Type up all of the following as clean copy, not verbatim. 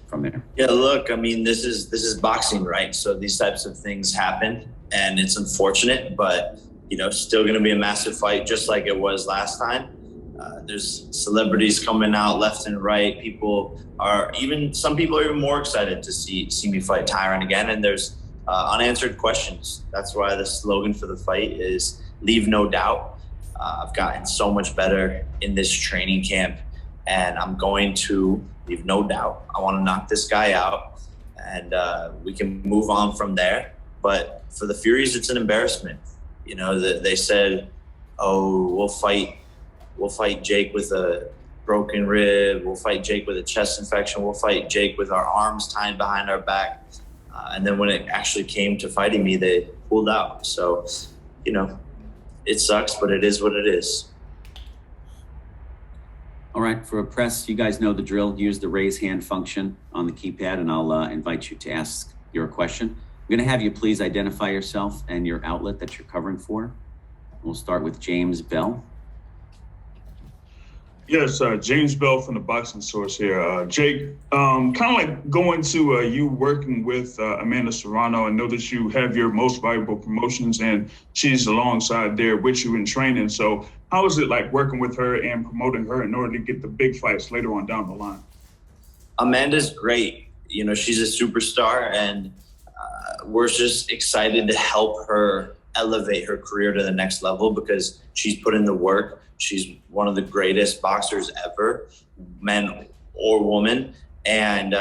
from there? Yeah, look, I mean, this is boxing, right? So these types of things happen, and it's unfortunate, but still going to be a massive fight, just like it was last time. There's celebrities coming out left and right. Some people are even more excited to see me fight Tyron again. And there's unanswered questions. That's why the slogan for the fight is "Leave no doubt." I've gotten so much better in this training camp, and I'm going to leave no doubt. I want to knock this guy out, and we can move on from there. But for the Furies, it's an embarrassment. They said, "Oh, we'll fight Jake with a broken rib. We'll fight Jake with a chest infection. We'll fight Jake with our arms tied behind our back." And then when it actually came to fighting me, they pulled out. So, it sucks, but it is what it is. All right, for a press, you guys know the drill. Use the raise hand function on the keypad, and I'll invite you to ask your question. I'm going to have you please identify yourself and your outlet that you're covering for. We'll start with James Bell. Yes, James Bell from the Boxing Source here. Jake, kind of like going to you working with Amanda Serrano. I know that you have your Most Valuable Promotions, and she's alongside there with you in training. So how is it like working with her and promoting her in order to get the big fights later on down the line? Amanda's great. She's a superstar, and we're just excited to help her elevate her career to the next level because she's put in the work. She's one of the greatest boxers ever, men or woman. And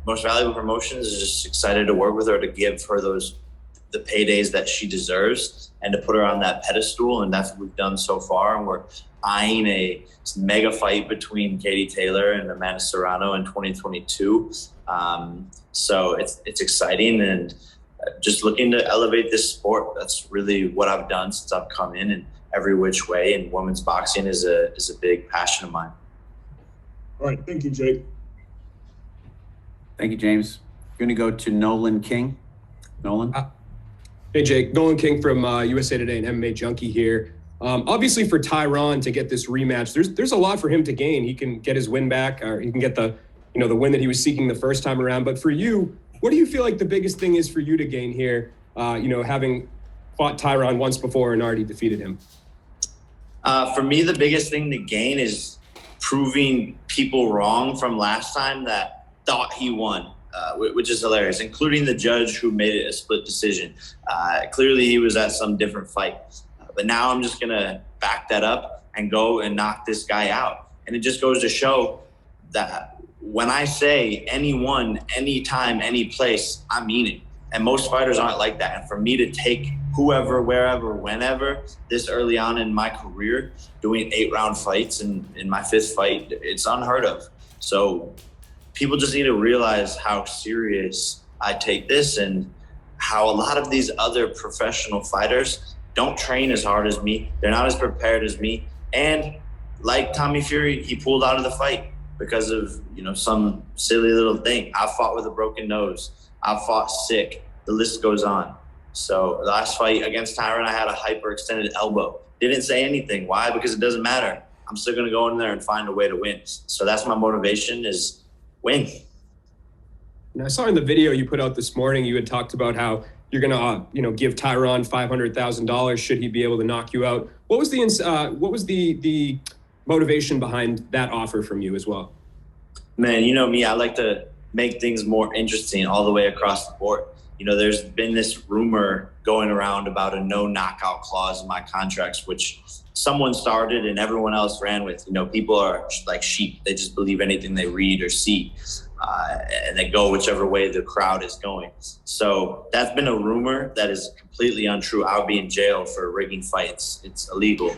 Most Valuable Promotions is just excited to work with her to give her the paydays that she deserves and to put her on that pedestal. And that's what we've done so far. And we're eyeing a mega fight between Katie Taylor and Amanda Serrano in 2022. So it's exciting and just looking to elevate this sport. That's really what I've done since I've come in, and every which way. And women's boxing is a big passion of mine. All right, thank you, Jake. Thank you, James. We're going to go to Nolan King. Nolan. Hey, Jake. Nolan King from USA Today and MMA Junkie here. Obviously, for Tyron to get this rematch, there's a lot for him to gain. He can get his win back, or he can get the win that he was seeking the first time around. But for you, what do you feel like the biggest thing is for you to gain here? Having fought Tyron once before and already defeated him. For me, the biggest thing to gain is proving people wrong from last time that thought he won, which is hilarious, including the judge who made it a split decision. Clearly, he was at some different fight. But now I'm just going to back that up and go and knock this guy out. And it just goes to show that when I say anyone, anytime, any place, I mean it. And most fighters aren't like that. And for me to take whoever, wherever, whenever, this early on in my career, doing 8-round fights in my 5th fight, it's unheard of. So people just need to realize how serious I take this and how a lot of these other professional fighters don't train as hard as me. They're not as prepared as me. And like Tommy Fury, he pulled out of the fight because of, some silly little thing. I fought with a broken nose. I fought sick. The list goes on. So the last fight against Tyron, I had a hyperextended elbow. Didn't say anything. Why? Because it doesn't matter. I'm still going to go in there and find a way to win. So that's my motivation, is win. And I saw in the video you put out this morning, you had talked about how you're going to, give Tyron $500,000 should he be able to knock you out. What was the motivation behind that offer from you as well? Man, you know me, I like to make things more interesting all the way across the board. There's been this rumor going around about a no knockout clause in my contracts, which someone started and everyone else ran with. People are like sheep. They just believe anything they read or see, and they go whichever way the crowd is going. So that's been a rumor that is completely untrue. I'll be in jail for rigging fights. It's illegal.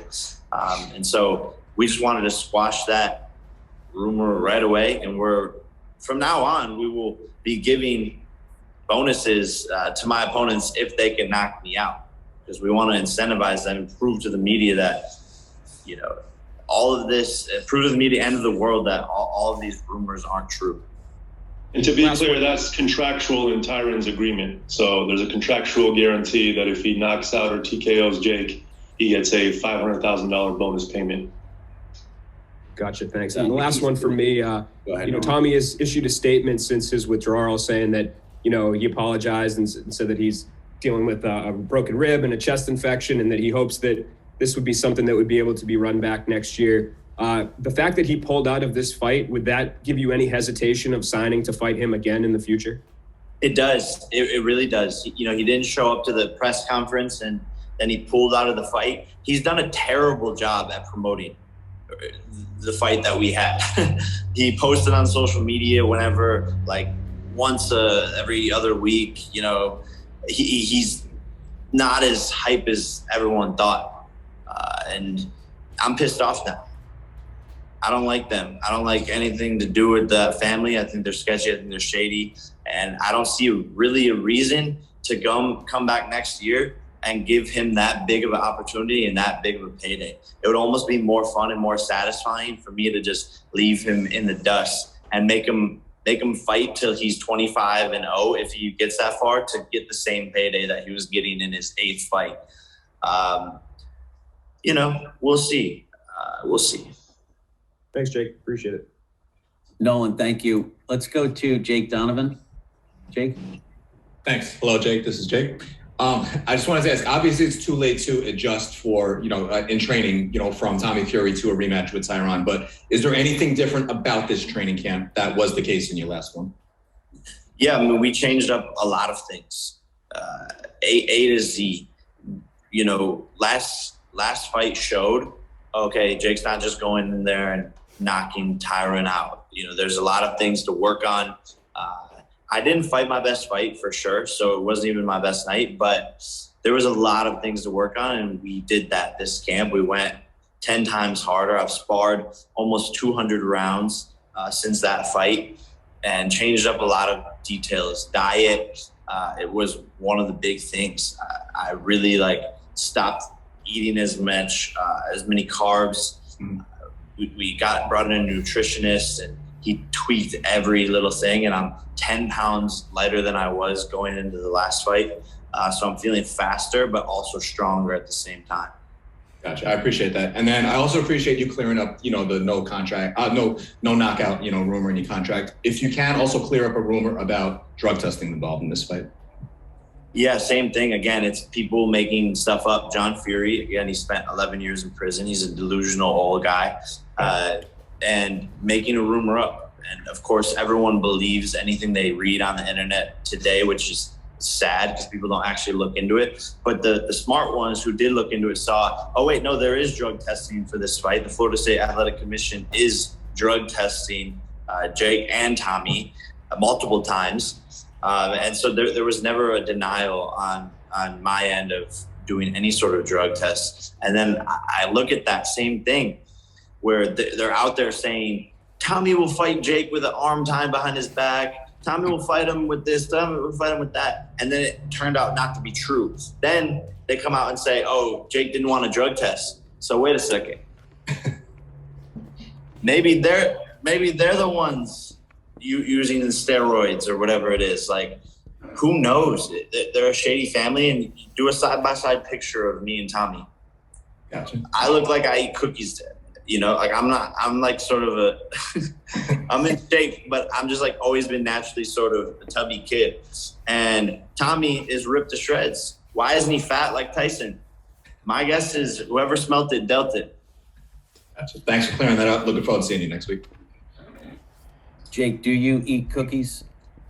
And so we just wanted to squash that rumor right away. And from now on, we will be giving bonuses to my opponents if they can knock me out, because we want to incentivize them and prove to the media that, all of this, prove to the media and to the world that all of these rumors aren't true. And to be clear, that's contractual in Tyron's agreement. So there's a contractual guarantee that if he knocks out or TKOs Jake, he gets a $500,000 bonus payment. Gotcha. Thanks. And the last one for me, Go ahead, Norman. Tommy has issued a statement since his withdrawal saying that, he apologized and said that he's dealing with a broken rib and a chest infection, and that he hopes that this would be something that would be able to be run back next year. The fact that he pulled out of this fight, would that give you any hesitation of signing to fight him again in the future? It does. It really does. He didn't show up to the press conference, and then he pulled out of the fight. He's done a terrible job at promoting the fight that we had. He posted on social media whenever, like once every other week. He's not as hype as everyone thought, and I'm pissed off now. I don't like them. I don't like anything to do with the family. I think they're sketchy. I think they're shady. And I don't see really a reason to come back next year and give him that big of an opportunity and that big of a payday. It would almost be more fun and more satisfying for me to just leave him in the dust and make him fight till he's 25-0 if he gets that far, to get the same payday that he was getting in his 8th fight. We'll see. We'll see. Thanks, Jake. Appreciate it. Nolan, thank you. Let's go to Jake Donovan. Jake? Thanks. Hello, Jake. This is Jake. I just wanted to ask, obviously it's too late to adjust for, in training, from Tommy Fury to a rematch with Tyron, but is there anything different about this training camp that was the case in your last one? Yeah, we changed up a lot of things. A to Z. Last fight showed, okay, Jake's not just going in there and knocking Tyron out. There's a lot of things to work on. I didn't fight my best fight for sure, so it wasn't even my best night, but there was a lot of things to work on, and we did that this camp. We went 10 times harder. I've sparred almost 200 rounds since that fight and changed up a lot of details. Diet, it was one of the big things. I really stopped eating as many carbs. We brought in a nutritionist, and he tweaked every little thing, and I'm 10 pounds lighter than I was going into the last fight. So I'm feeling faster, but also stronger at the same time. Gotcha. I appreciate that. And then I also appreciate you clearing up, the no knockout, rumor in your contract. If you can also clear up a rumor about drug testing involved in this fight. Yeah, same thing. Again, it's people making stuff up. John Fury, again, he spent 11 years in prison. He's a delusional old guy, and making a rumor up. And of course, everyone believes anything they read on the internet today, which is sad because people don't actually look into it. But the smart ones who did look into it saw, oh wait, no, there is drug testing for this fight. The Florida State Athletic Commission is drug testing Jake and Tommy multiple times. And so there was never a denial on my end of doing any sort of drug tests. And then I look at that same thing where they're out there saying, Tommy will fight Jake with an arm tied behind his back. Tommy will fight him with this, Tommy will fight him with that. And then it turned out not to be true. Then they come out and say, oh, Jake didn't want a drug test. So wait a second. Maybe they're the ones using the steroids or whatever it is. Who knows? They're a shady family, and do a side-by-side picture of me and Tommy. Gotcha. I look like I eat cookies there. I'm like sort of I'm in shape, but I'm just always been naturally sort of a tubby kid. And Tommy is ripped to shreds. Why isn't he fat like Tyson? My guess is whoever smelt it dealt it. Gotcha. Thanks for clearing that up. Looking forward to seeing you next week. Jake, do you eat cookies?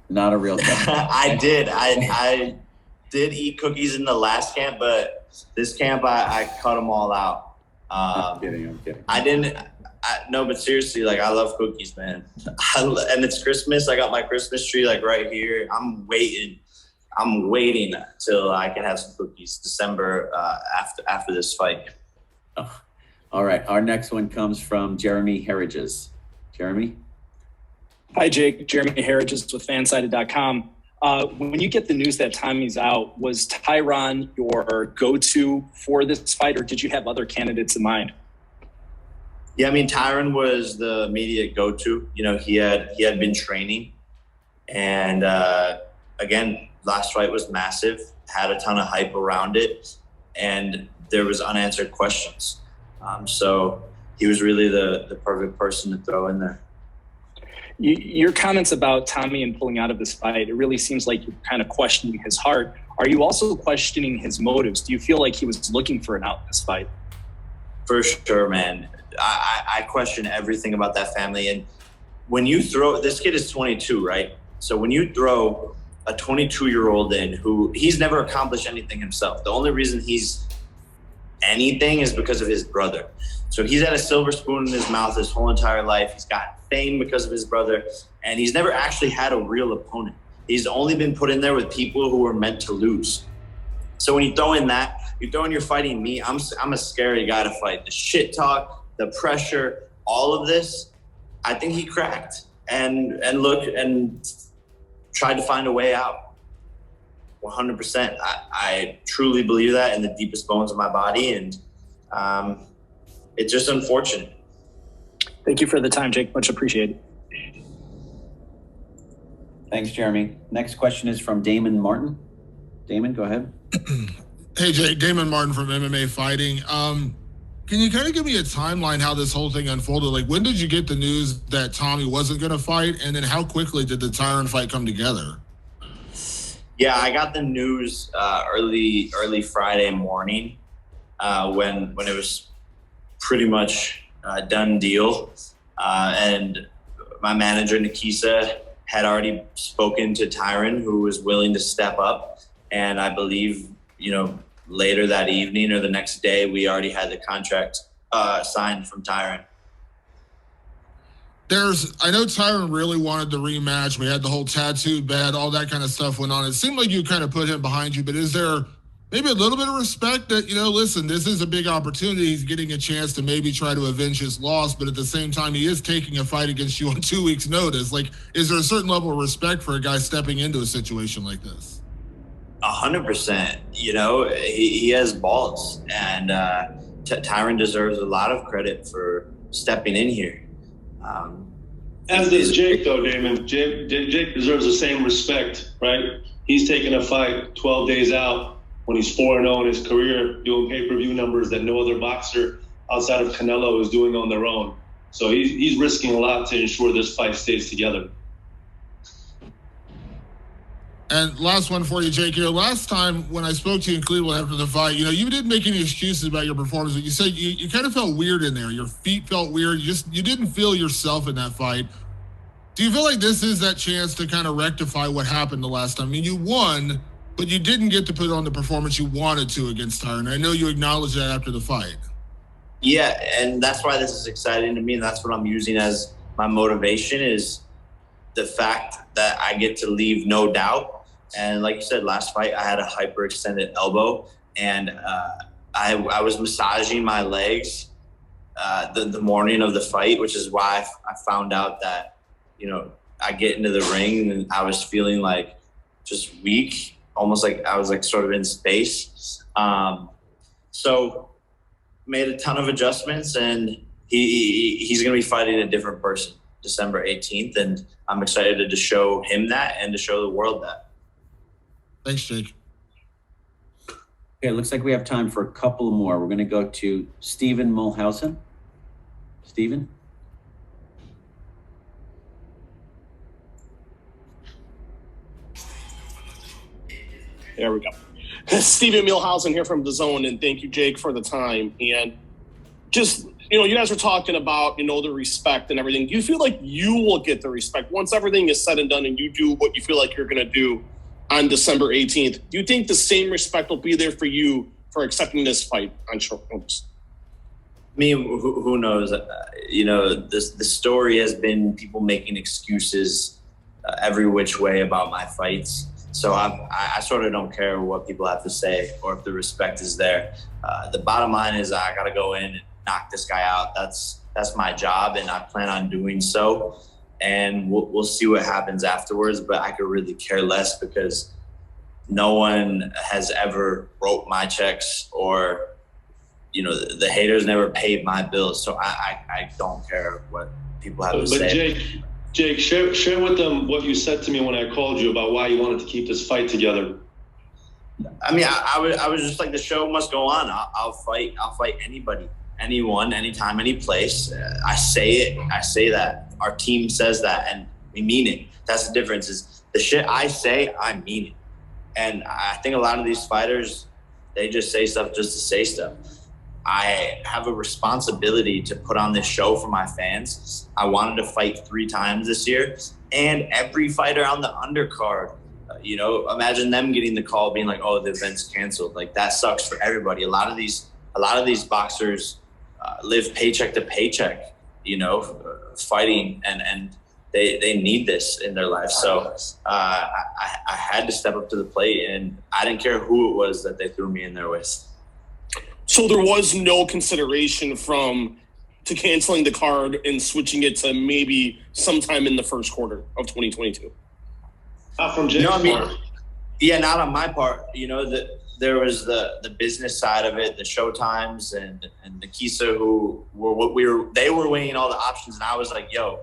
Not a real cookie. I did. I did eat cookies in the last camp, but this camp I cut them all out. I'm kidding. No, but seriously, I love cookies, man. And it's Christmas. I got my Christmas tree right here. I'm waiting till I can have some cookies December after this fight. Oh. All right. Our next one comes from Jeremy Herridges. Jeremy? Hi, Jake. Jeremy Herridges with fansided.com. When you get the news that Tommy's out, was Tyron your go-to for this fight, or did you have other candidates in mind? Yeah, Tyron was the immediate go-to. He had been training, and again, last fight was massive, had a ton of hype around it, and there was unanswered questions. So he was really the perfect person to throw in there. Your comments about Tommy and pulling out of this fight, it really seems like you're kind of questioning his heart. Are you also questioning his motives? Do you feel like he was looking for an out in this fight? For sure, man. I question everything about that family. And when you throw, this kid is 22, right? So when you throw a 22-year-old in who he's never accomplished anything himself, the only reason he's anything is because of his brother. So he's had a silver spoon in his mouth his whole entire life. He's got fame because of his brother, and he's never actually had a real opponent. He's only been put in there with people who were meant to lose. So when you throw in that, you throw in you're fighting me, I'm a scary guy to fight. The shit talk, the pressure, all of this, I think he cracked and looked and tried to find a way out. 100%. I truly believe that in the deepest bones of my body, and it's just unfortunate. Thank you for the time, Jake. Much appreciated. Thanks, Jeremy. Next question is from Damon Martin. Damon, go ahead. Hey, Jake. Damon Martin from MMA Fighting. Can you kind of give me a timeline how this whole thing unfolded? Like, when did you get the news that Tommy wasn't going to fight? And then how quickly did the Tyron fight come together? Yeah, I got the news early Friday morning when it was pretty much a done deal. And my manager, Nikisa, had already spoken to Tyron, who was willing to step up. And I believe, later that evening or the next day, we already had the contract signed from Tyron. I know Tyron really wanted the rematch. We had the whole tattooed bed, all that kind of stuff went on. It seemed like you kind of put him behind you, but is there maybe a little bit of respect that, listen, this is a big opportunity. He's getting a chance to maybe try to avenge his loss, but at the same time, he is taking a fight against you on 2 weeks' notice. Like, is there a certain level of respect for a guy stepping into a situation like this? 100%. He has balls, and Tyron deserves a lot of credit for stepping in here. As does Jake, though, Damon. Jake deserves the same respect, right? He's taking a fight 12 days out when he's 4-0 in his career, doing pay-per-view numbers that no other boxer outside of Canelo is doing on their own. So he's risking a lot to ensure this fight stays together. And last one for you, Jake. Last time when I spoke to you in Cleveland after the fight, you didn't make any excuses about your performance. You said you kind of felt weird in there. Your feet felt weird. You didn't feel yourself in that fight. Do you feel like this is that chance to kind of rectify what happened the last time? I mean, you won, but you didn't get to put on the performance you wanted to against Tyron. I know you acknowledged that after the fight. Yeah, and that's why this is exciting to me, and that's what I'm using as my motivation is the fact that I get to leave no doubt. And like you said, last fight, I had a hyperextended elbow, and I was massaging my legs the morning of the fight, which is why I found out that, I get into the ring and I was feeling like just weak, almost like I was like sort of in space. So made a ton of adjustments, and he's going to be fighting a different person December 18th. And I'm excited to show him that and to show the world that. Thanks, Jake. Okay, it looks like we have time for a couple more. We're going to go to Stephen Mulhausen. Stephen? There we go. Stephen Mulhausen here from DAZN, and thank you, Jake, for the time. And just, you guys were talking about, the respect and everything. Do you feel like you will get the respect once everything is said and done and you do what you feel like you're going to do on December 18th? Do you think the same respect will be there for you for accepting this fight on short notice? I mean, who knows? The story has been people making excuses every which way about my fights. So I sort of don't care what people have to say or if the respect is there. The bottom line is I got to go in and knock this guy out. That's my job, and I plan on doing so. And we'll see what happens afterwards. But I could really care less because no one has ever wrote my checks or, the haters never paid my bills. So I don't care what people have to say. But Jake, share with them what you said to me when I called you about why you wanted to keep this fight together. I mean, I was just like, the show must go on. I'll fight anybody. anyone, anytime, any place. I say it. I say that. Our team says that, and we mean it. That's the difference. Is the shit I say, I mean it. And I think a lot of these fighters, they just say stuff just to say stuff. I have a responsibility to put on this show for my fans. I wanted to fight 3 times this year, and every fighter on the undercard, imagine them getting the call being like, "Oh, the event's canceled." Like, that sucks for everybody. A lot of these boxers live paycheck to paycheck, fighting, and they need this in their life. So I had to step up to the plate, and I didn't care who it was that they threw me in there with. So there was no consideration to canceling the card and switching it to maybe sometime in the first quarter of 2022. Not from Jake's part. Yeah, not on my part. There was the business side of it, the show times, and Nikisa, who they were weighing all the options, and I was like, "Yo,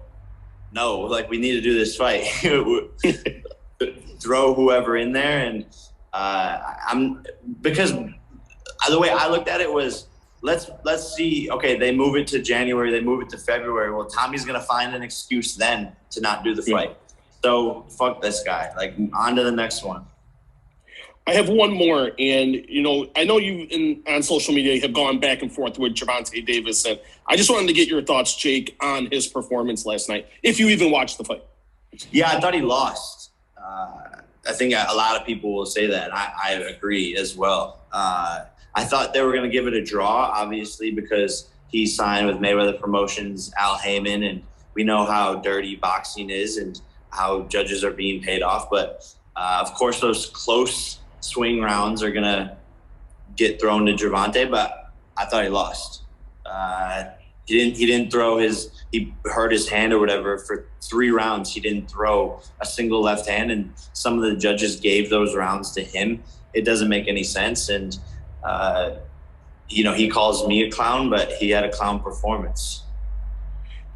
no, like, we need to do this fight." Throw whoever in there, and because the way I looked at it was, let's see. Okay, they move it to January, they move it to February. Well, Tommy's gonna find an excuse then to not do the fight. So fuck this guy. Like, on to the next one. I have one more, and I know you on social media have gone back and forth with Gervonta Davis, and I just wanted to get your thoughts, Jake, on his performance last night, if you even watched the fight. Yeah, I thought he lost. I think a lot of people will say that. I agree as well. I thought they were going to give it a draw, obviously, because he signed with Mayweather Promotions, Al Heyman, and we know how dirty boxing is and how judges are being paid off. But, of course, those close swing rounds are going to get thrown to Gervonta, but I thought he lost. He didn't throw he hurt his hand or whatever for 3 rounds. He didn't throw a single left hand, and some of the judges gave those rounds to him. It doesn't make any sense. And, he calls me a clown, but he had a clown performance.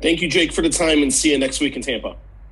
Thank you, Jake, for the time, and see you next week in Tampa.